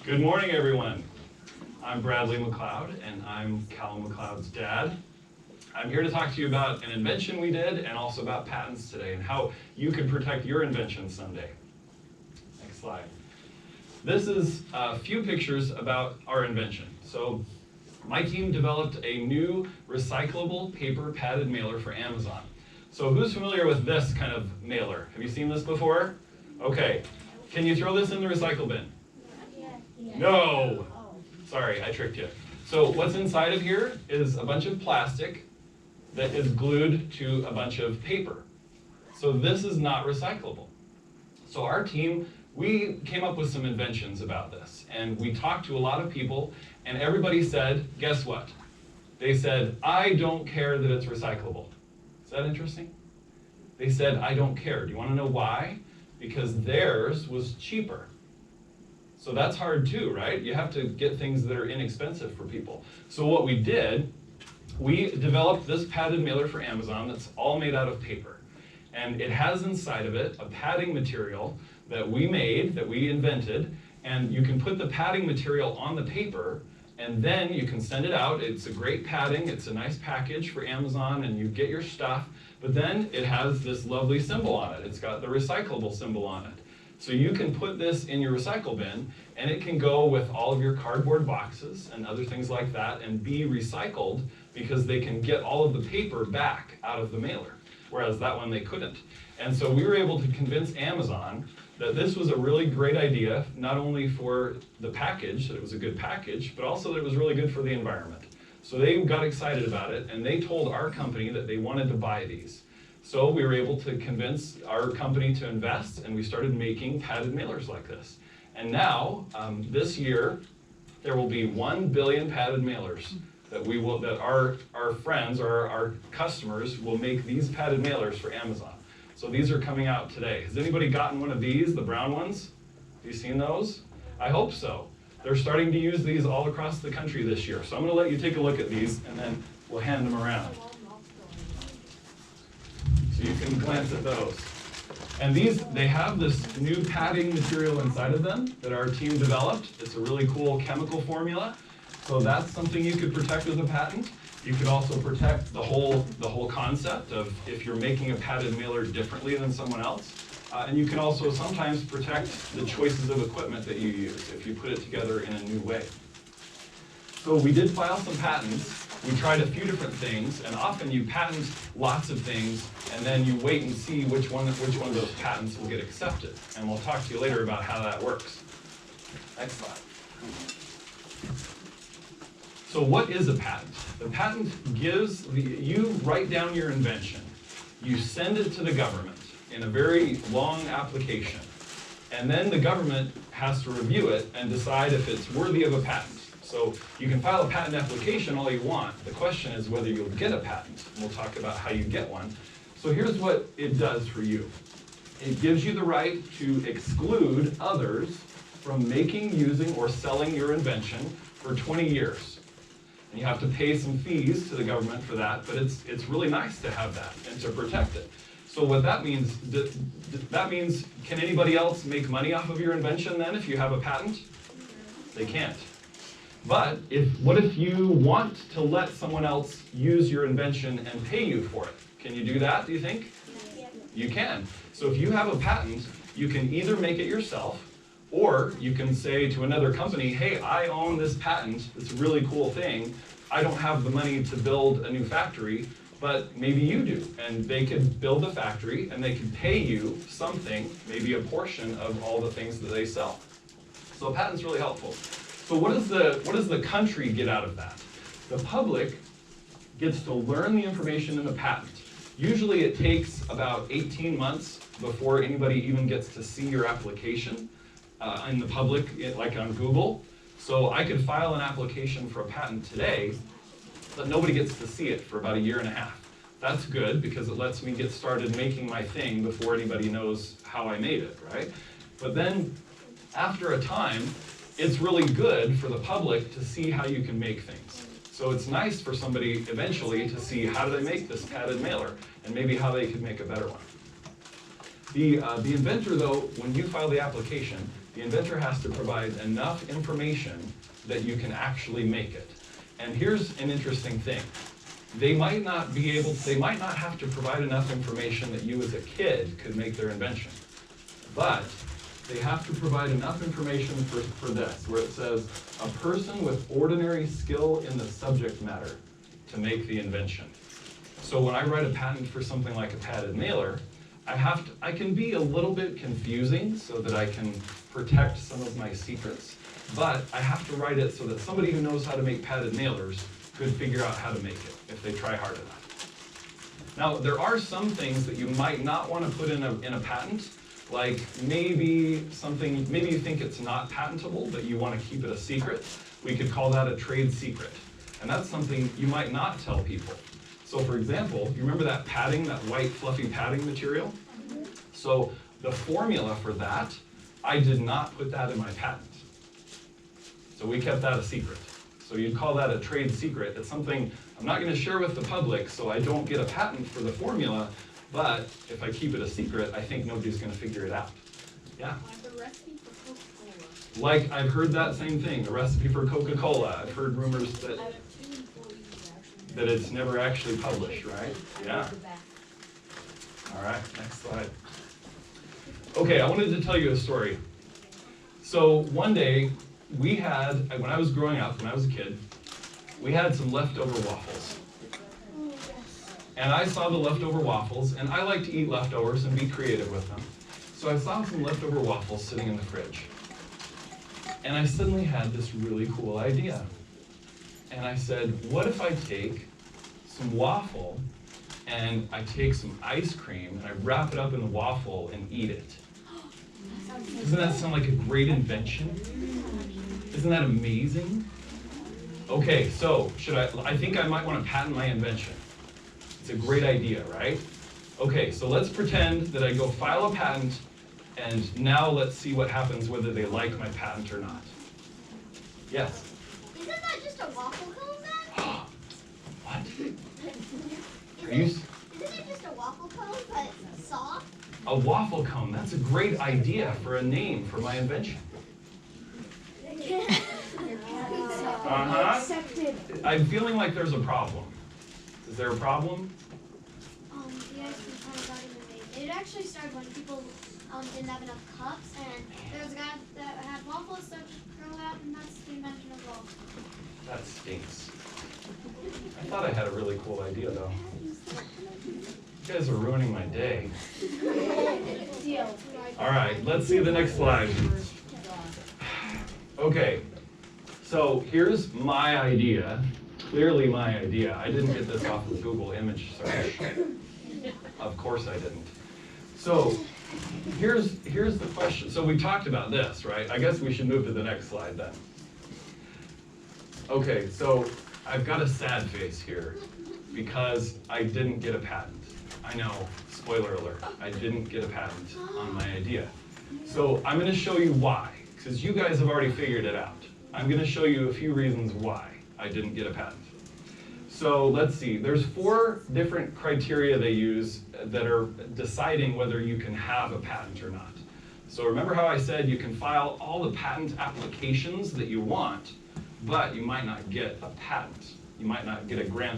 Good morning, everyone. I'm Bradley McLeod, and I'm Callum McLeod's dad. I'm here to talk to you about an invention we did and also about patents today and how you can protect your invention someday. Next slide. This is a few pictures about our invention. So my team developed a new recyclable paper padded mailer for Amazon. So who's familiar with this kind of mailer? Have you seen this before? Okay. Can you throw this in the recycle bin? No! Sorry, I tricked you. So what's inside of here is a bunch of plastic that is glued to a bunch of paper. So this is not recyclable. So our team, we came up with some inventions about this, and we talked to a lot of people, and everybody said, guess what? They said, I don't care that it's recyclable. Is that interesting? They said, I don't care. Do you want to know why? Because theirs was cheaper. So that's hard too, right? You have to get things that are inexpensive for people. So what we did, we developed this padded mailer for Amazon that's all made out of paper. And it has inside of it a padding material that we made, that we invented, and you can put the padding material on the paper, and then you can send it out. It's a great padding, it's a nice package for Amazon, and you get your stuff, but then it has this lovely symbol on it. It's got the recyclable symbol on it. So you can put this in your recycle bin, and it can go with all of your cardboard boxes and other things like that and be recycled because they can get all of the paper back out of the mailer, whereas that one they couldn't. And so we were able to convince Amazon that this was a really great idea, not only for the package, that it was a good package, but also that it was really good for the environment. So they got excited about it, and they told our company that they wanted to buy these. So we were able to convince our company to invest, and we started making padded mailers like this. And now, this year, there will be 1 billion padded mailers that our friends or our customers will make these padded mailers for Amazon. So these are coming out today. Has anybody gotten one of these, the brown ones? Have you seen those? I hope so. They're starting to use these all across the country this year. So I'm going to let you take a look at these, and then we'll hand them around. So you can glance at those. And these, they have this new padding material inside of them that our team developed. It's a really cool chemical formula. So that's something you could protect with a patent. You could also protect the whole concept of if you're making a padded mailer differently than someone else. And you can also sometimes protect the choices of equipment that you use if you put it together in a new way. So we did file some patents. We tried a few different things, and often you patent lots of things, and then you wait and see which one of those patents will get accepted. And we'll talk to you later about how that works. Next slide. So what is a patent? The patent gives, you write down your invention, you send it to the government in a very long application, and then the government has to review it and decide if it's worthy of a patent. So you can file a patent application all you want. The question is whether you'll get a patent. And we'll talk about how you get one. So here's what it does for you. It gives you the right to exclude others from making, using, or selling your invention for 20 years. And you have to pay some fees to the government for that, but it's really nice to have that and to protect it. So what that means, can anybody else make money off of your invention then if you have a patent? They can't. But what if you want to let someone else use your invention and pay you for it? Can you do that, do you think? Yes. You can. So if you have a patent, you can either make it yourself, or you can say to another company, hey, I own this patent, it's a really cool thing. I don't have the money to build a new factory, but maybe you do. And they could build a factory, and they could pay you something, maybe a portion of all the things that they sell. So a patent's really helpful. So what does the country get out of that? The public gets to learn the information in the patent. Usually it takes about 18 months before anybody even gets to see your application in the public, like on Google. So I could file an application for a patent today, but nobody gets to see it for about 1.5 years. That's good because it lets me get started making my thing before anybody knows how I made it, right? But then after a time, it's really good for the public to see how you can make things. So it's nice for somebody eventually to see how do they make this padded mailer and maybe how they could make a better one. The inventor, though, when you file the application, the inventor has to provide enough information that you can actually make it. And here's an interesting thing. They might not have to provide enough information that you as a kid could make their invention. But they have to provide enough information for this, where it says, a person with ordinary skill in the subject matter to make the invention. So when I write a patent for something like a padded mailer, I can be a little bit confusing so that I can protect some of my secrets, but I have to write it so that somebody who knows how to make padded mailers could figure out how to make it if they try hard enough. Now, there are some things that you might not want to put in a patent, like maybe you think it's not patentable, but you want to keep it a secret. We could call that a trade secret. And that's something you might not tell people. So for example, you remember that padding, that white fluffy padding material? So the formula for that, I did not put that in my patent. So we kept that a secret. So you'd call that a trade secret. It's something I'm not going to share with the public, so I don't get a patent for the formula, but if I keep it a secret, I think nobody's going to figure it out. Yeah? Like the recipe for Coca-Cola. Like, I've heard that same thing, the recipe for Coca-Cola. I've heard rumors that it's never actually published, right? Yeah. All right, next slide. Okay, I wanted to tell you a story. So one day, when I was growing up, when I was a kid, we had some leftover waffles. And I saw the leftover waffles, and I like to eat leftovers and be creative with them. So I saw some leftover waffles sitting in the fridge. And I suddenly had this really cool idea. And I said, what if I take some waffle and I take some ice cream and I wrap it up in the waffle and eat it? Doesn't that sound like a great invention? Isn't that amazing? Okay, so I think I might want to patent my invention. It's a great idea, right? Okay, so let's pretend that I go file a patent, and now let's see what happens, whether they like my patent or not. Yes? Isn't that just a waffle cone then? What? Isn't it just a waffle cone, but soft? A waffle cone, that's a great idea for a name for my invention. Accepted. I'm feeling like there's a problem. Is there a problem? The ice cream kind of got innovated. It actually started when people didn't have enough cups, and there was a guy that had waffles that just curled out, and that's the invention of waffles. That stinks. I thought I had a really cool idea, though. You guys are ruining my day. Deal. All right, let's see the next slide. Okay, so here's my idea. Clearly my idea. I didn't get this off of Google image search. Of course I didn't. So here's the question. So we talked about this, right? I guess we should move to the next slide then. Okay, so I've got a sad face here because I didn't get a patent. I know, spoiler alert, I didn't get a patent on my idea. So I'm going to show you why, because you guys have already figured it out. I'm going to show you a few reasons why I didn't get a patent. So let's see, there's 4 different criteria they use that are deciding whether you can have a patent or not. So remember how I said you can file all the patent applications that you want, but you might not get a patent. You might not get a grant